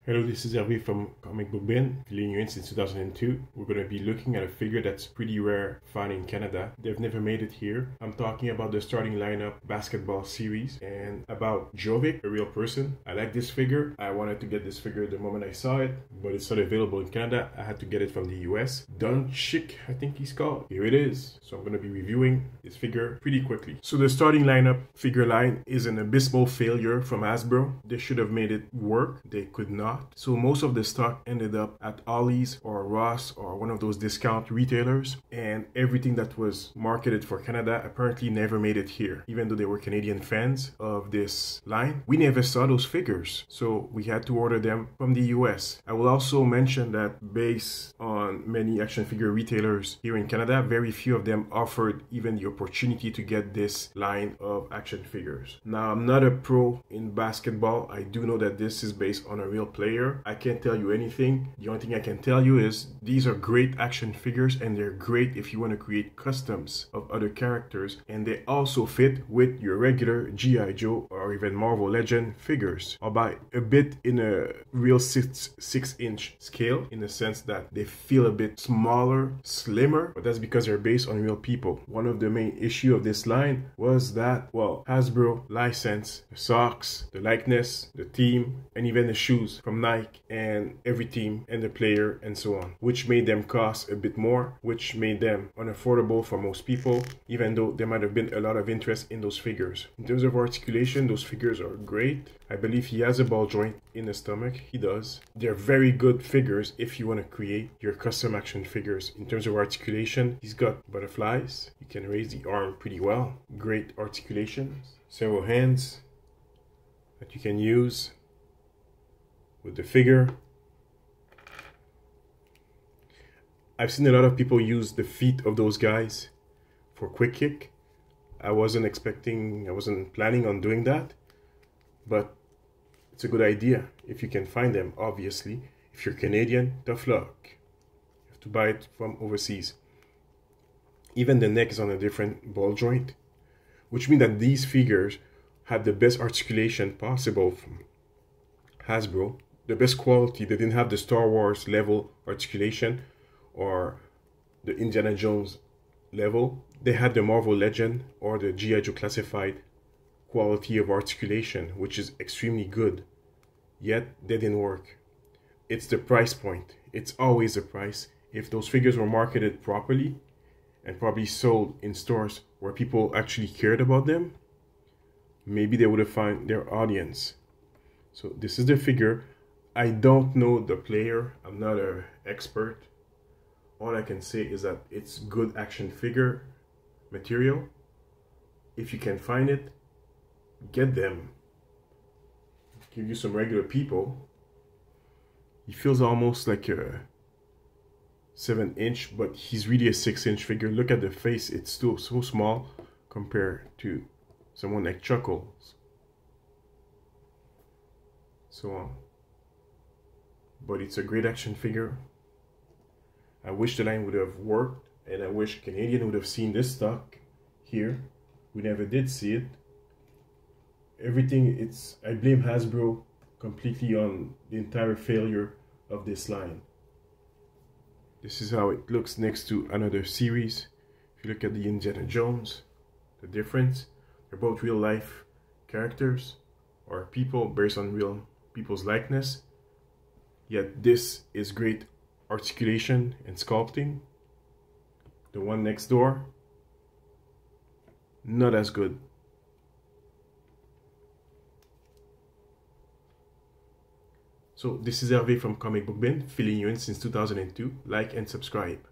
Hello, this is Hervé from Comic Book Bin, filling you in since 2002. We're going to be looking at a figure that's pretty rare found in Canada. They've never made it here. I'm talking about the starting lineup basketball series and about Jovic, a real person. I like this figure. I wanted to get this figure the moment I saw it, but it's not available in Canada. I had to get it from the US. Doncic, I think he's called. Here it is. So I'm going to be reviewing this figure pretty quickly. So the starting lineup figure line is an abysmal failure from Hasbro. They should have made it work. They could not. So most of the stock ended up at Ollie's or Ross or one of those discount retailers, and everything that was marketed for Canada apparently never made it here. Even though they were Canadian fans of this line, we never saw those figures, so we had to order them from the US. I will also mention that based on many action figure retailers here in Canada, very few of them offered even the opportunity to get this line of action figures. Now, I'm not a pro in basketball. I do know that this is based on a real player. I can't tell you anything. The only thing I can tell you is these are great action figures, and they're great if you want to create customs of other characters, and they also fit with your regular G.I. Joe or even Marvel Legend figures, albeit a bit in a real 6-inch scale, in the sense that they feel a bit smaller, slimmer, but that's because they're based on real people. One of the main issue of this line was that, well, Hasbro licensed the socks, the likeness, the team, and even the shoes from Nike and every team and the player and so on, which made them cost a bit more, which made them unaffordable for most people, even though there might have been a lot of interest in those figures. In terms of articulation, those figures are great. I believe he has a ball joint in the stomach. He does. They're very good figures if you want to create your custom action figures. In terms of articulation, he's got butterflies. You can raise the arm pretty well. Great articulation. Several hands that you can use with the figure. I've seen a lot of people use the feet of those guys for quick kick. I wasn't planning on doing that, but it's a good idea if you can find them. Obviously, if you're Canadian, tough luck. You have to buy it from overseas. Even the neck is on a different ball joint, which means that these figures had the best articulation possible from Hasbro. The best quality. They didn't have the Star Wars level articulation or the Indiana Jones level. They had the Marvel Legend or the G.I. Joe classified quality of articulation, which is extremely good. Yet they didn't work. It's the price point. It's always the price. If those figures were marketed properly and probably sold in stores where people actually cared about them, maybe they would have found their audience. So this is the figure. I don't know the player. I'm not an expert. All I can say is that it's good action figure material. If you can find it, get them. Give you some regular people. He feels almost like a 7-inch, but he's really a 6-inch figure. Look at the face. It's still so small compared to someone like Chuckles. So on. But it's a great action figure. I wish the line would have worked, and I wish Canadian would have seen this stock here. We never did see it. Everything, I blame Hasbro completely on the entire failure of this line. This is how it looks next to another series. If you look at the Indiana Jones, the difference, they're both real life characters or people based on real people's likeness. Yet this is great articulation and sculpting. The one next door, not as good. So this is Hervé from Comic Book Bin, filling you in since 2002. Like and subscribe.